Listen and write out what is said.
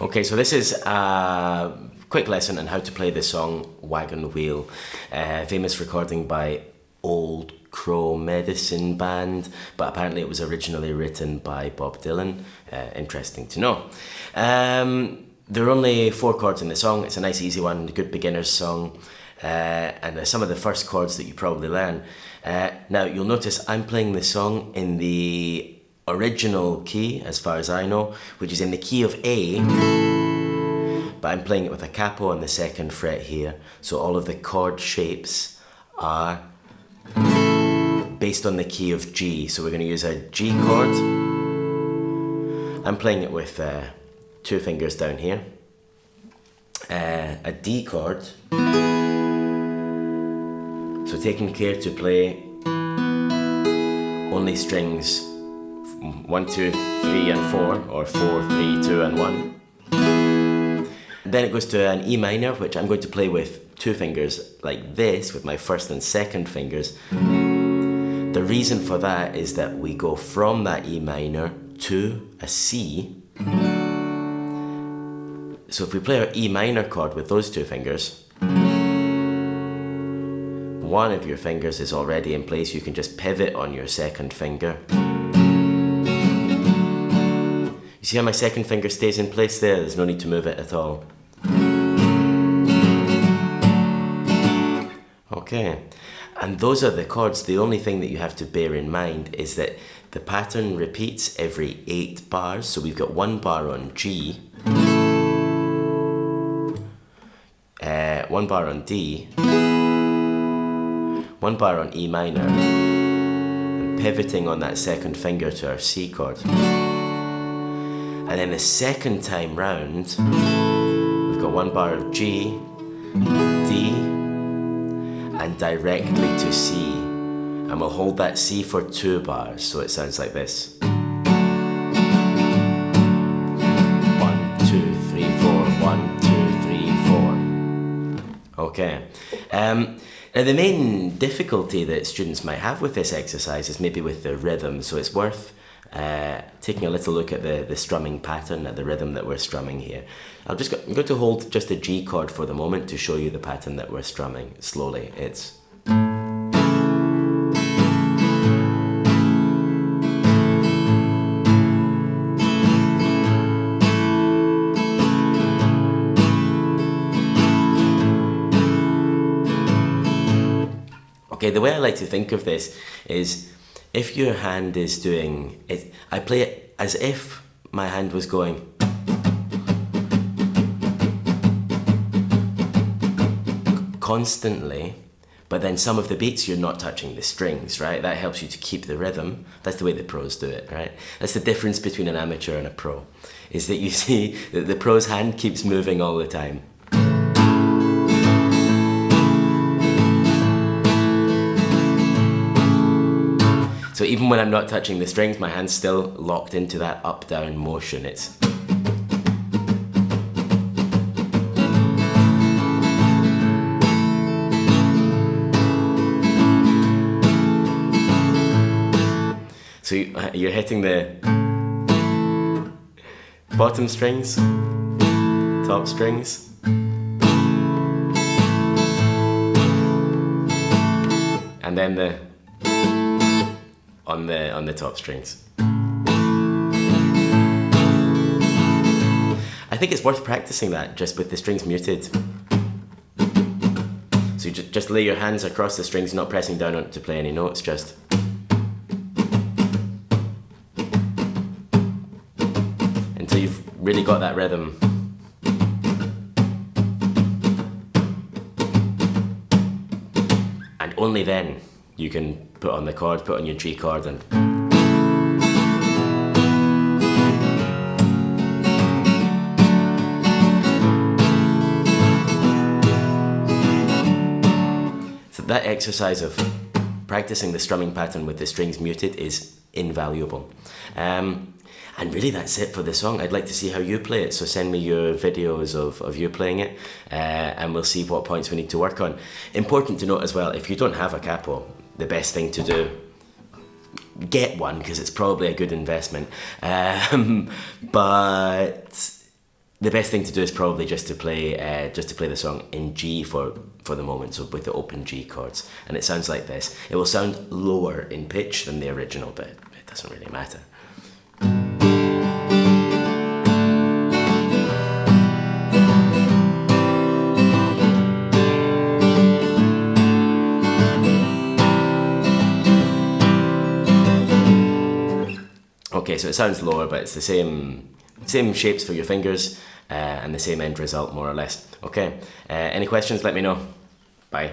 Okay, so this is a quick lesson on how to play the song Wagon Wheel, famous recording by Old Crow Medicine Band, but apparently it was originally written by Bob Dylan. Interesting to know. There are only 4 chords in the song. It's a nice easy one, a good beginner's song, and they're some of the first chords that you probably learn. Now you'll notice I'm playing the song in the original key, as far as I know, which is in the key of A, but I'm playing it with a capo on the 2nd fret here, so all of the chord shapes are based on the key of G. So we're going to use a G chord. I'm playing it with 2 fingers down here, a D chord, so taking care to play only strings 1, 2, 3 and 4, or 4, 3, 2 and 1. Then it goes to an E minor, which I'm going to play with 2 fingers like this, with my 1st and 2nd fingers. The reason for that is that we go from that E minor to a C. So if we play our E minor chord with those 2 fingers, one of your fingers is already in place. You can just pivot on your 2nd finger. You see how my 2nd finger stays in place there? There's no need to move it at all. Okay, and those are the chords. The only thing that you have to bear in mind is that the pattern repeats every 8 bars. So we've got 1 bar on G, 1 bar on D, 1 bar on E minor, and pivoting on that 2nd finger to our C chord. And then the 2nd time round, we've got 1 bar of G, D, and directly to C. And we'll hold that C for 2 bars, so it sounds like this. 1, 2, 3, 4, 1, 2, 3, 4. Okay. Now the main difficulty that students might have with this exercise is maybe with the rhythm, so it's worth taking a little look at the strumming pattern, at the rhythm that we're strumming here. I'm going to hold just a G chord for the moment to show you the pattern that we're strumming slowly. It's okay, the way I like to think of this is, if your hand is doing it, I play it as if my hand was going constantly, but then some of the beats you're not touching the strings, right? That helps you to keep the rhythm. That's the way the pros do it, right? That's the difference between an amateur and a pro, is that you see that the pro's hand keeps moving all the time. So even when I'm not touching the strings, my hand's still locked into that up-down motion. It's so you're hitting the bottom strings, top strings, and then the on the top strings. I think it's worth practicing that just with the strings muted. So you just lay your hands across the strings, not pressing down on to play any notes, just until you've really got that rhythm. And only then you can put on the chord, put on your G chord, and so that exercise of practicing the strumming pattern with the strings muted is invaluable. And really that's it for the song. I'd like to see how you play it, so send me your videos of you playing it, and we'll see what points we need to work on. Important to note as well, if you don't have a capo, the best thing to do, get one, because it's probably a good investment, but the best thing to do is probably just to play the song in G for the moment, so with the open G chords, and it sounds like this. It will sound lower in pitch than the original, but it doesn't really matter. Okay, so it sounds lower, but it's the same shapes for your fingers and the same end result, more or less. Okay, any questions, let me know. Bye.